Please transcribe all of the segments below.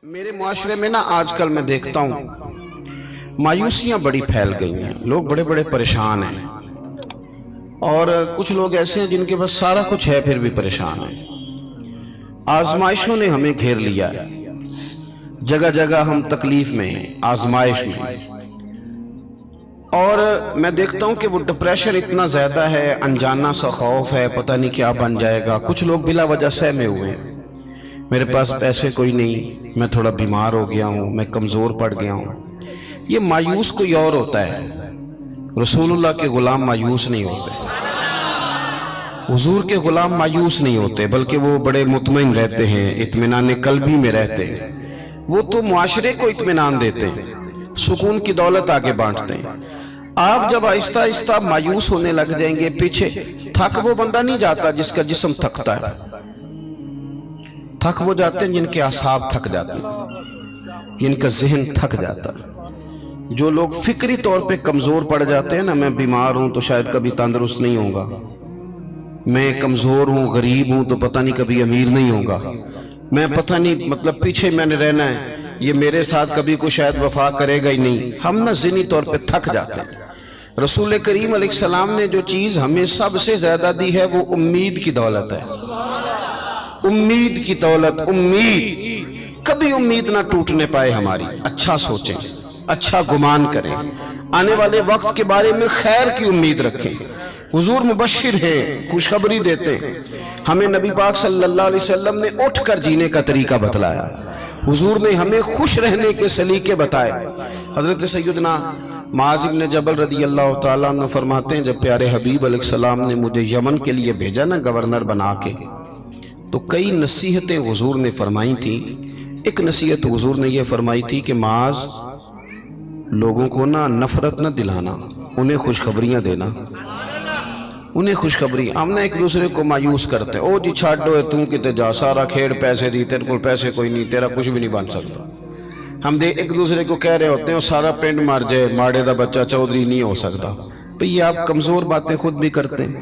میرے معاشرے میں نا آج کل میں دیکھتا ہوں مایوسیاں بڑی پھیل گئی ہیں، لوگ بڑے بڑے پریشان ہیں، اور کچھ لوگ ایسے ہیں جن کے پاس سارا کچھ ہے پھر بھی پریشان ہیں۔ آزمائشوں نے ہمیں گھیر لیا ہے، جگہ جگہ ہم تکلیف میں ہیں، آزمائش میں، اور میں دیکھتا ہوں کہ وہ ڈپریشن اتنا زیادہ ہے، انجانا سا خوف ہے، پتہ نہیں کیا بن جائے گا۔ کچھ لوگ بلا وجہ سہمے ہوئے ہیں، میرے پاس پیسے کوئی نہیں، میں تھوڑا بیمار ہو گیا ہوں، میں کمزور پڑ گیا ہوں۔ یہ مایوس کوئی اور ہوتا ہے، رسول اللہ کے غلام مایوس نہیں ہوتے، حضور کے غلام مایوس نہیں ہوتے، بلکہ وہ بڑے مطمئن رہتے ہیں، اطمینان قلبی میں رہتے ہیں۔ وہ تو معاشرے کو اطمینان دیتے ہیں، سکون کی دولت آگے بانٹتے ہیں۔ آپ جب آہستہ آہستہ مایوس ہونے لگ جائیں گے، پیچھے تھک وہ بندہ نہیں جاتا جس کا جسم تھکتا ہے، تھک وہ جاتے ہیں جن کے اعصاب تھک جاتے ہیں، جن کا ذہن تھک جاتا ہے۔ جو لوگ فکری طور پہ کمزور پڑ جاتے ہیں نا، میں بیمار ہوں تو شاید کبھی تندرست نہیں ہوں گا، میں کمزور ہوں، غریب ہوں تو پتہ نہیں کبھی امیر نہیں ہوں گا، میں پتہ نہیں مطلب پیچھے میں نے رہنا ہے، یہ میرے ساتھ کبھی کوئی شاید وفا کرے گا ہی نہیں، ہم نہ ذہنی طور پہ تھک جاتے ہیں۔ رسول کریم علیہ السلام نے جو چیز ہمیں سب سے زیادہ دی ہے وہ امید کی دولت ہے، امید کی دولت۔ امید، کبھی امید نہ ٹوٹنے پائے ہماری۔ اچھا سوچیں، اچھا گمان کریں، آنے والے وقت کے بارے میں خیر کی امید رکھیں۔ حضور مبشر ہے، خوشخبری دیتے ہیں، ہمیں نبی پاک صلی اللہ علیہ وسلم نے اٹھ کر جینے کا طریقہ بتلایا، حضور نے ہمیں خوش رہنے کے سلیقے بتائے۔ حضرت سیدنا معاذ بن جبل رضی اللہ تعالیٰ عنہ فرماتے ہیں، جب پیارے حبیب علیہ السلام نے مجھے یمن کے لیے بھیجا نا گورنر بنا کے، تو کئی نصیحتیں حضور نے فرمائی تھیں۔ ایک نصیحت حضور نے یہ فرمائی تھی کہ معاذ، لوگوں کو نا نفرت نہ دلانا، انہیں خوشخبریاں دینا، انہیں خوشخبری۔ ہم نے ایک دوسرے کو مایوس کرتے ہیں، او جی چھاڑو تم کتے جا، سارا کھیڑ پیسے دی، تیرے کو پیسے کوئی نہیں، تیرا کچھ بھی نہیں بن سکتا۔ ہم ایک دوسرے کو کہہ رہے ہوتے ہیں سارا پنڈ مار جائے، ماڑے دا بچہ چودھری نہیں ہو سکتا۔ بھئی یہ آپ کمزور باتیں خود بھی کرتے ہیں،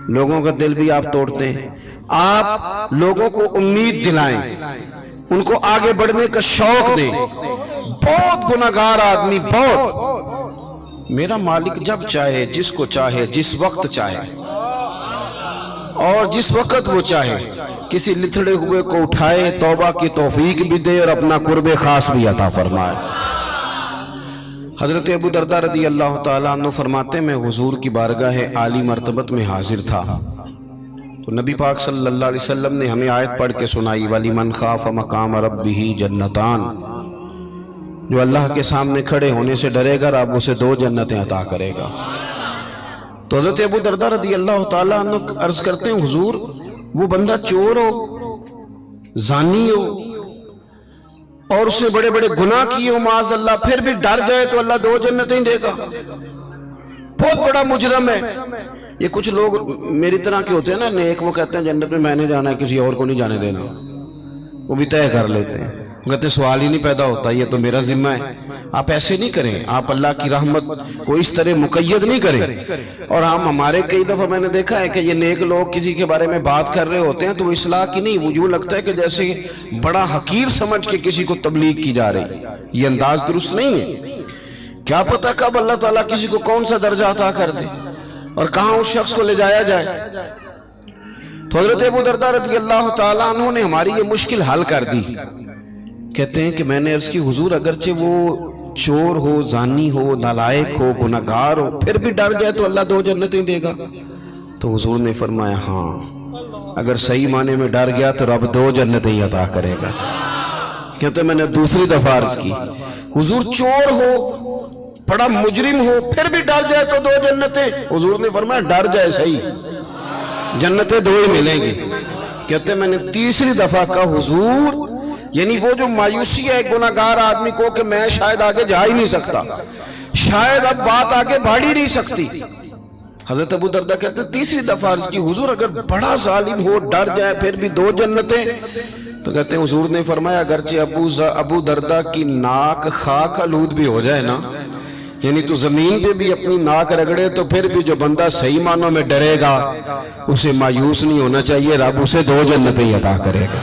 لوگوں کا دل بھی آپ توڑتے ہیں۔ آپ لوگوں کو امید دلائیں، ان کو آگے بڑھنے کا شوق دیں۔ بہت گناہگار آدمی، بہت، میرا مالک جب چاہے، جس کو چاہے، جس وقت چاہے اور جس وقت وہ چاہے، کسی لتھڑے ہوئے کو اٹھائے، توبہ کی توفیق بھی دے اور اپنا قرب خاص بھی عطا فرمائے۔ حضرت ابو درداء رضی اللہ تعالیٰ عنہ فرماتے ہیں، میں حضور کی بارگاہ عالی مرتبت میں حاضر تھا، تو نبی پاک صلی اللہ علیہ وسلم نے ہمیں آیت پڑھ کے سنائی، وَلِمَنْ خَافَ مَقَامَ رَبِّهِ جَنَّتَانِ، جو اللہ کے سامنے کھڑے ہونے سے ڈرے گا، رب اسے 2 جنتیں عطا کرے گا۔ تو حضرت ابو درداء رضی اللہ تعالیٰ عنہ عرض کرتے ہیں، حضور وہ بندہ چور ہو، زانی ہو، اور اس نے بڑے بڑے گناہ کیے ہو معاذ اللہ، پھر بھی ڈر جائے تو اللہ 2 جنتیں دے گا، بہت بڑا مجرم ہے۔ یہ کچھ لوگ میری طرح کے ہوتے ہیں نا نیک، وہ کہتے ہیں جنت میں میں نے جانا ہے، کسی اور کو نہیں جانے دینا، وہ بھی طے کر لیتے ہیں، وہ کہتے ہیں سوال ہی نہیں پیدا ہوتا، یہ تو میرا ذمہ ہے۔ آپ ایسے نہیں کریں، آپ اللہ کی رحمت کو اس طرح مقید نہیں کریں۔ اور ہمارے کئی دفعہ میں نے دیکھا ہے کہ یہ نیک لوگ کسی کے بارے میں بات کر رہے ہوتے ہیں تو وہ اصلاح کی نہیں، وہ یوں لگتا ہے کہ جیسے بڑا حقیر سمجھ کے کسی کو تبلیغ کی جا رہی، یہ انداز درست نہیں ہے۔ کیا پتہ کب اللہ تعالیٰ کسی کو کون سا درجہ عطا کر دے اور کہاں اس شخص کو لے جایا جائے۔ تو حضرت ابو درداء رضی اللہ تعالیٰ عنہ نے ہماری یہ مشکل حل کر دی۔ کہتے ہیں کہ میں نے عرض کی، حضور اگرچہ وہ چور ہو، زانی ہو، نالائق ہو، گناہگار ہو، پھر بھی ڈر جائے تو اللہ 2 جنتیں دے گا؟ تو حضور نے فرمایا ہاں، اگر صحیح معنی میں ڈر گیا تو رب 2 جنتیں ہی عطا کرے گا۔ کہتے ہیں میں نے دوسری دفعہ عرض کی، حضور چور ہو، بڑا مجرم ہو، پھر بھی ڈر جائے تو 2 جنتیں؟ حضور نے فرمایا ڈر جائے صحیح، جنتیں 2 ہی ملیں گی۔ کہتے ہیں میں نے تیسری دفعہ کہا، حضور یعنی وہ جو مایوسی ہے ایک گناہگار آدمی کو کہ میں شاید آگے جا ہی نہیں سکتا، شاید اب بات آگے بڑھ ہی نہیں سکتی۔ حضرت ابو درداء کہتے ہیں تیسری دفعہ عرض کی، حضور اگر بڑا ظالم ہو، ڈر جائے، پھر بھی 2 جنتیں؟ تو کہتے ہیں حضور نے فرمایا اگرچہ ابو درداء کی ناک خاک آلود بھی ہو جائے نا، یعنی تو زمین پہ بھی اپنی ناک رگڑے، تو پھر بھی جو بندہ صحیح معنوں میں ڈرے گا اسے مایوس نہیں ہونا چاہیے، رب اسے 2 جنتیں عطا کرے گا۔